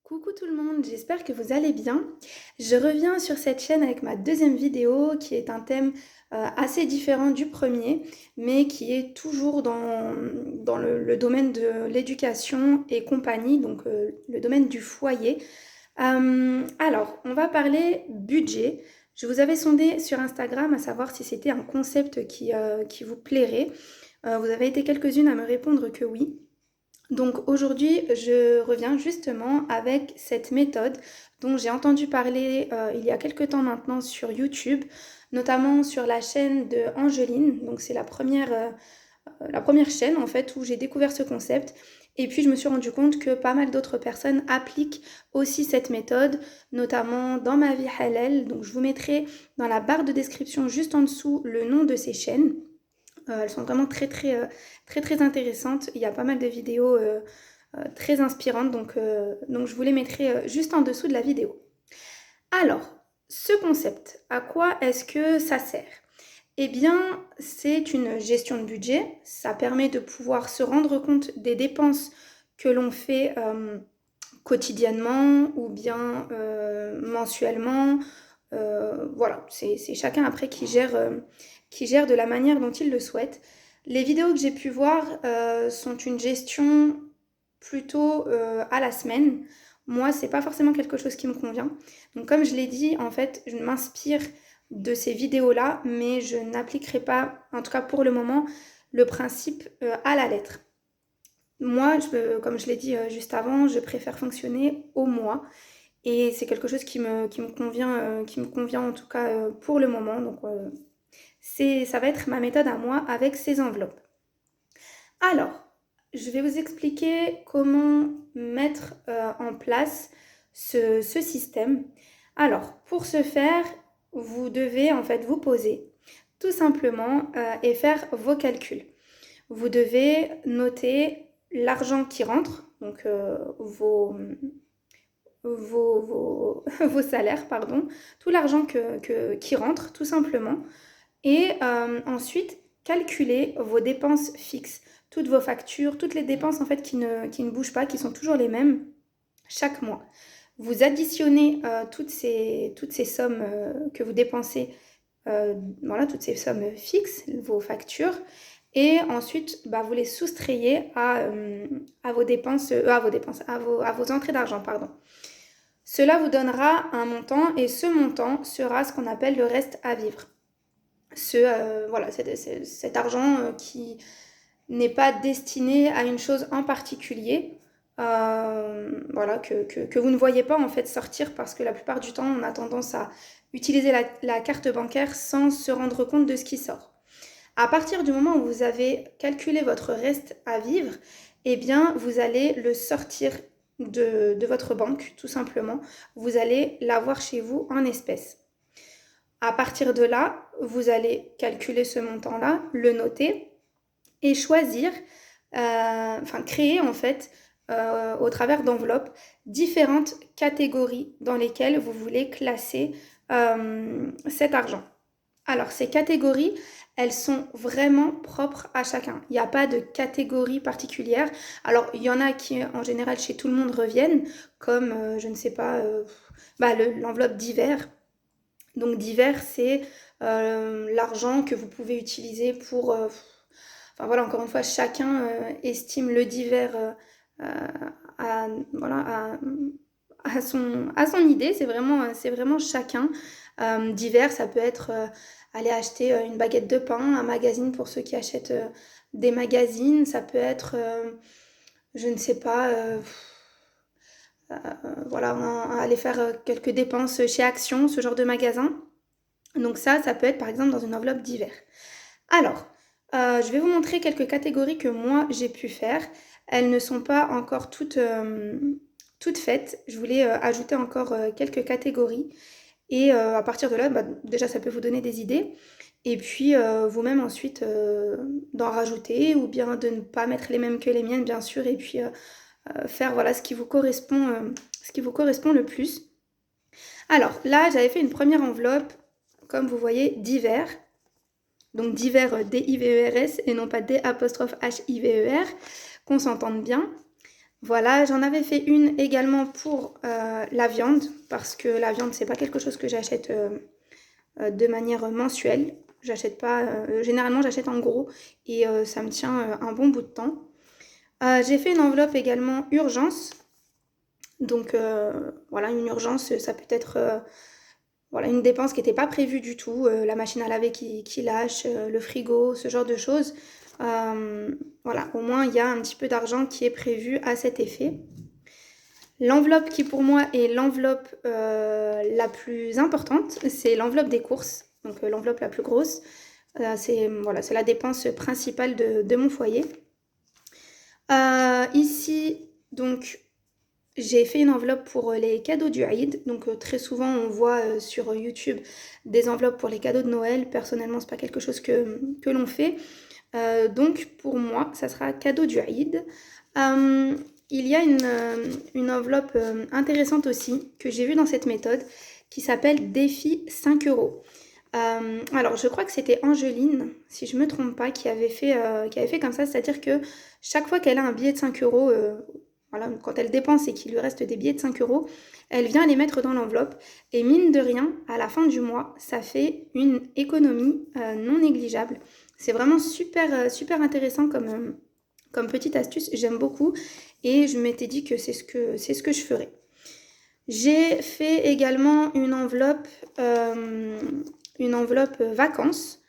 Coucou tout le monde, j'espère que vous allez bien. Je reviens sur cette chaîne avec ma deuxième vidéo qui est un thème assez différent du premier, mais qui est toujours dans le domaine de l'éducation et compagnie, donc le domaine du foyer. Alors, on va parler budget. Je vous avais sondé sur Instagram à savoir si c'était un concept qui vous plairait. Vous avez été quelques-unes à me répondre que oui. Donc aujourd'hui, je reviens justement avec cette méthode dont j'ai entendu parler il y a quelque temps maintenant sur YouTube, notamment sur la chaîne de Angeline. Donc c'est la première chaîne en fait où j'ai découvert ce concept. Et puis je me suis rendu compte que pas mal d'autres personnes appliquent aussi cette méthode, notamment dans ma vie halal. Donc je vous mettrai dans la barre de description juste en dessous le nom de ces chaînes. Elles sont vraiment très intéressantes. Il y a pas mal de vidéos très inspirantes, donc je vous les mettrai juste en dessous de la vidéo. Alors, ce concept, à quoi est-ce que ça sert? Eh bien, c'est une gestion de budget. Ça permet de pouvoir se rendre compte des dépenses que l'on fait quotidiennement ou bien mensuellement. Voilà, c'est chacun après qui gère de la manière dont il le souhaite. Les vidéos que j'ai pu voir sont une gestion plutôt à la semaine. Moi, c'est pas forcément quelque chose qui me convient. Donc, comme je l'ai dit, en fait, je m'inspire de ces vidéos-là, mais je n'appliquerai pas, en tout cas pour le moment, le principe à la lettre. Moi, comme je l'ai dit juste avant, je préfère fonctionner au mois. Et c'est quelque chose qui me convient en tout cas pour le moment. Donc, ça va être ma méthode à moi avec ces enveloppes. Alors, je vais vous expliquer comment mettre en place ce système. Alors, pour ce faire, vous devez en fait vous poser tout simplement et faire vos calculs. Vous devez noter l'argent qui rentre, donc vos salaires, pardon, tout l'argent qui rentre tout simplement. Et ensuite, calculer vos dépenses fixes, toutes vos factures, toutes les dépenses en fait qui ne bougent pas, qui sont toujours les mêmes chaque mois. Vous additionnez toutes ces sommes que vous dépensez, voilà, toutes ces sommes fixes, vos factures, et ensuite bah, vous les soustrayez à vos dépenses, à vos entrées d'argent, pardon. Cela vous donnera un montant et ce montant sera ce qu'on appelle le reste à vivre. Voilà, cet argent qui n'est pas destiné à une chose en particulier, voilà, que vous ne voyez pas en fait sortir parce que la plupart du temps on a tendance à utiliser la carte bancaire sans se rendre compte de ce qui sort. À partir du moment où vous avez calculé votre reste à vivre, eh bien vous allez le sortir de votre banque tout simplement. Vous allez l'avoir chez vous en espèces. À partir de là, vous allez calculer ce montant-là, le noter et choisir, créer en fait au travers d'enveloppes différentes catégories dans lesquelles vous voulez classer cet argent. Alors ces catégories, elles sont vraiment propres à chacun. Il n'y a pas de catégorie particulière. Alors il y en a qui en général chez tout le monde reviennent, comme je ne sais pas, l'enveloppe divers. Donc divers, c'est l'argent que vous pouvez utiliser pour... enfin voilà, encore une fois, chacun estime le divers à, voilà, à son idée. C'est vraiment chacun. Divers, ça peut être aller acheter une baguette de pain, un magazine pour ceux qui achètent des magazines. Ça peut être, je ne sais pas... voilà, aller faire quelques dépenses chez Action, ce genre de magasin. Donc ça peut être par exemple dans une enveloppe divers. Alors, je vais vous montrer quelques catégories que moi j'ai pu faire. Elles ne sont pas encore toutes faites. Je voulais ajouter encore quelques catégories. Et à partir de là, bah, déjà ça peut vous donner des idées. Et puis vous-même ensuite d'en rajouter ou bien de ne pas mettre les mêmes que les miennes bien sûr. Et puis faire voilà, ce qui vous correspond le plus. Alors là, j'avais fait une première enveloppe, comme vous voyez, divers. Donc divers D-I-V-E-R-S et non pas D''H-I-V-E-R, qu'on s'entende bien. Voilà, j'en avais fait une également pour la viande, parce que la viande, c'est pas quelque chose que j'achète de manière mensuelle. J'achète pas, généralement j'achète en gros et ça me tient un bon bout de temps. J'ai fait une enveloppe également urgence. Donc voilà, une urgence, ça peut être voilà, une dépense qui n'était pas prévue du tout, la machine à laver qui lâche, le frigo, ce genre de choses. Voilà, au moins il y a un petit peu d'argent qui est prévu à cet effet. L'enveloppe qui pour moi est l'enveloppe la plus importante, c'est l'enveloppe des courses, donc l'enveloppe la plus grosse. C'est voilà, c'est la dépense principale de mon foyer. Ici, donc, j'ai fait une enveloppe pour les cadeaux du Eid. Donc, très souvent, on voit sur YouTube des enveloppes pour les cadeaux de Noël. Personnellement, c'est pas quelque chose que l'on fait. Donc, pour moi, ça sera cadeau du Eid. Il y a une enveloppe intéressante aussi que j'ai vue dans cette méthode qui s'appelle défi 5 euros. Alors, je crois que c'était Angeline, si je me trompe pas, qui avait fait comme ça, c'est-à-dire que chaque fois qu'elle a un billet de 5 euros, voilà, quand elle dépense et qu'il lui reste des billets de 5 euros, elle vient les mettre dans l'enveloppe. Et mine de rien, à la fin du mois, ça fait une économie non négligeable. C'est vraiment super intéressant comme petite astuce, j'aime beaucoup. Et je m'étais dit que c'est ce que je ferais. J'ai fait également une enveloppe vacances.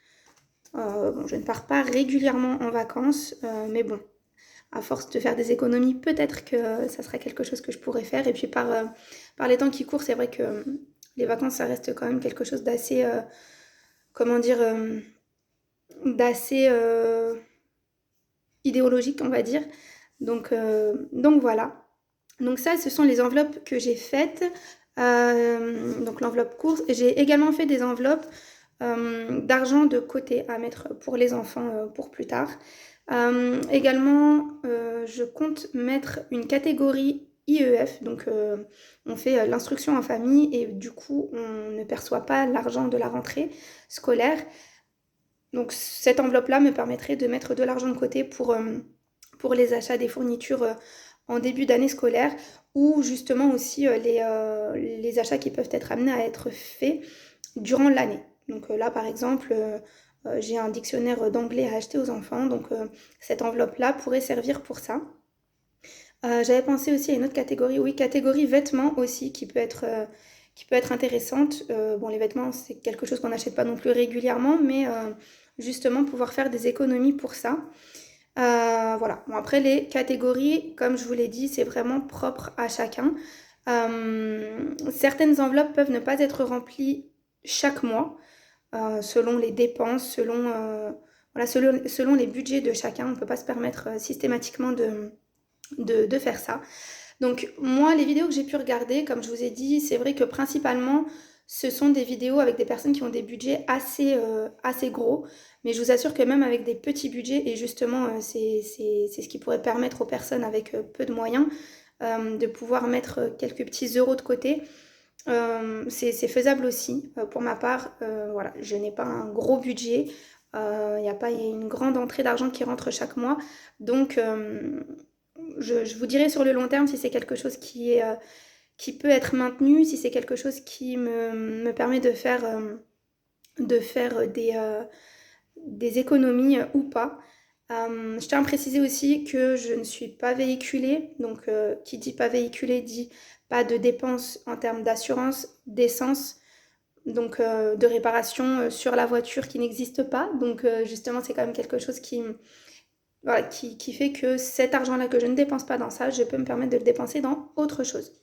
Bon, je ne pars pas régulièrement en vacances, mais bon, à force de faire des économies, peut-être que ça sera quelque chose que je pourrais faire. Et puis par les temps qui courent, c'est vrai que les vacances, ça reste quand même quelque chose d'assez, comment dire, d'assez idéologique, on va dire. Donc voilà. Donc ça, ce sont les enveloppes que j'ai faites. Donc l'enveloppe course. J'ai également fait des enveloppes d'argent de côté à mettre pour les enfants pour plus tard. Également, je compte mettre une catégorie IEF. Donc on fait l'instruction en famille et du coup, on ne perçoit pas l'argent de la rentrée scolaire. Donc cette enveloppe-là me permettrait de mettre de l'argent de côté pour les achats des fournitures en début d'année scolaire ou justement aussi les achats qui peuvent être amenés à être faits durant l'année. Donc là par exemple, j'ai un dictionnaire d'anglais à acheter aux enfants, donc cette enveloppe-là pourrait servir pour ça. J'avais pensé aussi à une autre catégorie, oui, catégorie vêtements aussi, qui peut être intéressante. Bon, les vêtements, c'est quelque chose qu'on n'achète pas non plus régulièrement, mais justement pouvoir faire des économies pour ça. Voilà. Bon, après, les catégories, comme je vous l'ai dit, c'est vraiment propre à chacun. Certaines enveloppes peuvent ne pas être remplies chaque mois, selon les dépenses, selon les budgets de chacun. On ne peut pas se permettre systématiquement de faire ça. Donc moi, les vidéos que j'ai pu regarder, comme je vous ai dit, c'est vrai que principalement, ce sont des vidéos avec des personnes qui ont des budgets assez gros. Mais je vous assure que même avec des petits budgets, et justement, c'est ce qui pourrait permettre aux personnes avec peu de moyens de pouvoir mettre quelques petits euros de côté. C'est faisable aussi. Pour ma part, voilà, je n'ai pas un gros budget. Il n'y a pas une grande entrée d'argent qui rentre chaque mois. Donc, je vous dirai sur le long terme si c'est quelque chose qui peut être maintenu, si c'est quelque chose qui me permet de faire des économies ou pas. Je tiens à préciser aussi que je ne suis pas véhiculée, donc qui dit pas véhiculée dit pas de dépenses en termes d'assurance, d'essence, donc de réparation sur la voiture qui n'existe pas. Donc justement, c'est quand même quelque chose voilà, qui fait que cet argent-là que je ne dépense pas dans ça, je peux me permettre de le dépenser dans autre chose.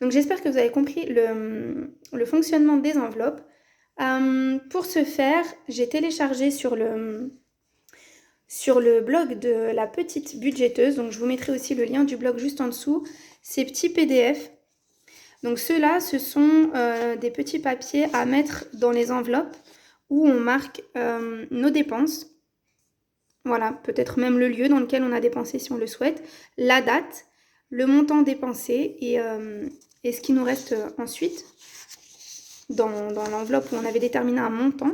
Donc j'espère que vous avez compris le fonctionnement des enveloppes. Pour ce faire, j'ai téléchargé sur le blog de la petite budgéteuse, donc je vous mettrai aussi le lien du blog juste en dessous, ces petits PDF. Donc ceux-là, ce sont des petits papiers à mettre dans les enveloppes où on marque nos dépenses. Voilà, peut-être même le lieu dans lequel on a dépensé si on le souhaite, la date, le montant dépensé et ce qui nous reste ensuite dans l'enveloppe où on avait déterminé un montant.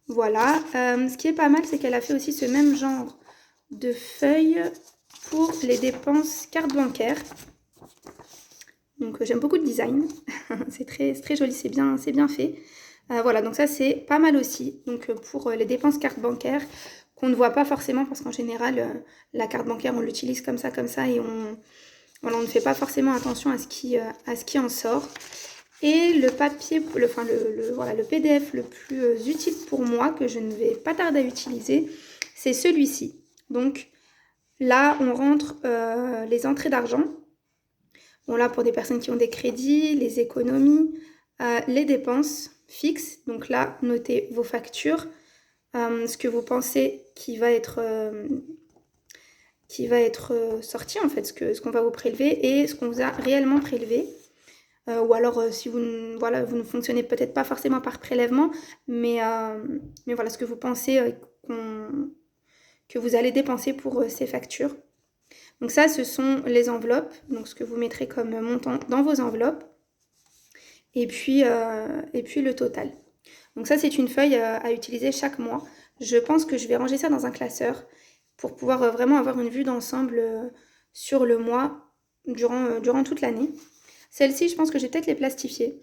Voilà, ce qui est pas mal, c'est qu'elle a fait aussi ce même genre de feuilles pour les dépenses carte bancaire. Donc j'aime beaucoup le design, c'est très joli, c'est bien fait. Voilà, donc ça c'est pas mal aussi. Donc pour les dépenses carte bancaire, qu'on ne voit pas forcément parce qu'en général, la carte bancaire on l'utilise comme ça et voilà, on ne fait pas forcément attention à ce qui en sort. Et le papier, voilà, le PDF le plus utile pour moi, que je ne vais pas tarder à utiliser, c'est celui-ci. Donc là, on rentre les entrées d'argent. Bon, là, pour des personnes qui ont des crédits, les économies, les dépenses fixes. Donc là, notez vos factures, ce que vous pensez qui va être sorti, en fait, ce qu'on va vous prélever et ce qu'on vous a réellement prélevé. Ou alors, si vous ne fonctionnez peut-être pas forcément par prélèvement, mais voilà, ce que vous pensez que vous allez dépenser pour ces factures. Donc ça, ce sont les enveloppes, donc ce que vous mettrez comme montant dans vos enveloppes, et puis le total. Donc ça, c'est une feuille à utiliser chaque mois. Je pense que je vais ranger ça dans un classeur pour pouvoir vraiment avoir une vue d'ensemble sur le mois durant toute l'année. Celles-ci, je pense que je vais peut-être les plastifier.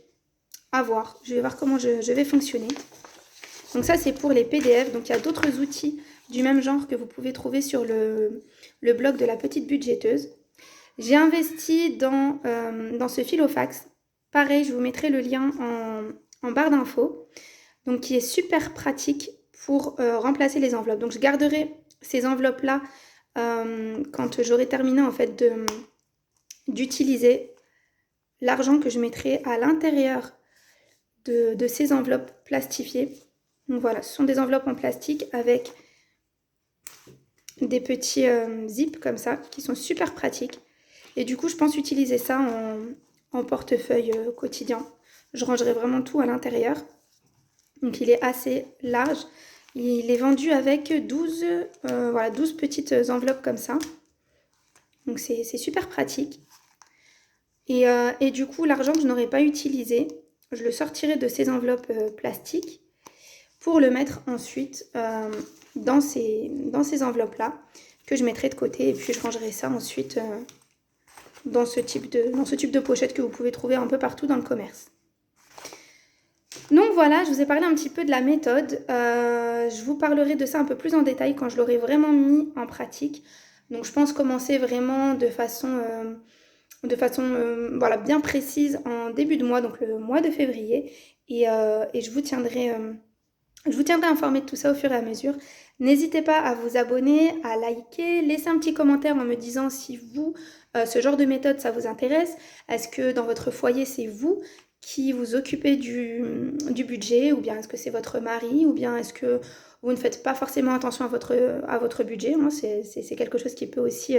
À voir, je vais voir comment je vais fonctionner. Donc ça, c'est pour les PDF. Donc il y a d'autres outils du même genre que vous pouvez trouver sur le blog de la petite budgéteuse. J'ai investi dans ce filofax. Pareil, je vous mettrai le lien en barre d'infos. Donc qui est super pratique pour remplacer les enveloppes. Donc je garderai ces enveloppes-là quand j'aurai terminé en fait d'utiliser l'argent que je mettrai à l'intérieur de ces enveloppes plastifiées. Donc voilà, ce sont des enveloppes en plastique avec des petits zips comme ça qui sont super pratiques. Et du coup, je pense utiliser ça en portefeuille quotidien. Je rangerai vraiment tout à l'intérieur. Donc il est assez large. Il est vendu avec 12 petites enveloppes comme ça. Donc c'est super pratique. Et du coup, l'argent que je n'aurais pas utilisé, je le sortirai de ces enveloppes plastiques pour le mettre ensuite dans ces enveloppes-là que je mettrai de côté. Et puis je rangerai ça ensuite dans ce type de pochette que vous pouvez trouver un peu partout dans le commerce. Donc voilà, je vous ai parlé un petit peu de la méthode. Je vous parlerai de ça un peu plus en détail quand je l'aurai vraiment mis en pratique. Donc je pense commencer vraiment de façon bien précise en début de mois, donc le mois de février. Et je vous tiendrai informée de tout ça au fur et à mesure. N'hésitez pas à vous abonner, à liker, laisser un petit commentaire en me disant si vous, ce genre de méthode, ça vous intéresse. Est-ce que dans votre foyer, c'est vous qui vous occupez du budget, ou bien est-ce que c'est votre mari, ou bien est-ce que vous ne faites pas forcément attention à votre budget, hein. C'est quelque chose qui peut aussi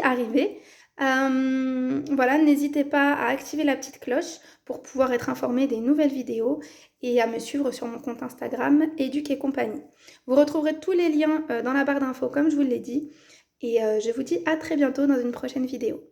arriver. Voilà, n'hésitez pas à activer la petite cloche pour pouvoir être informé des nouvelles vidéos et à me suivre sur mon compte Instagram Educ et compagnie. Vous retrouverez tous les liens dans la barre d'infos comme je vous l'ai dit et je vous dis à très bientôt dans une prochaine vidéo.